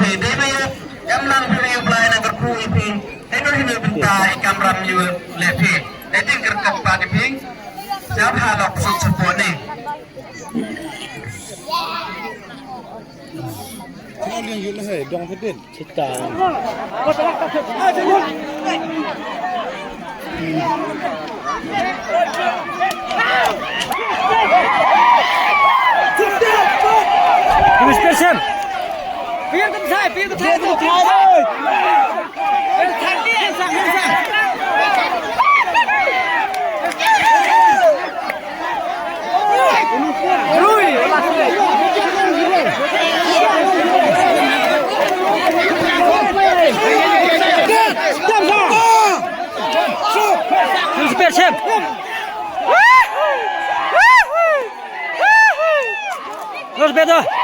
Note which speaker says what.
Speaker 1: Ipin, Dewi, Emlang Beliau Pelayan Agar Kru Ipin, Eno Hinu Bentai, Kamram Yu Lepin, Eting Kerkat Pada Ping, Siap Halok Sut Sepone.
Speaker 2: Sao liên dụ là dong phát điện
Speaker 3: chết ta Special. Phía cái sai thôi. Thằng đi sang. Rui. Special. Who's better?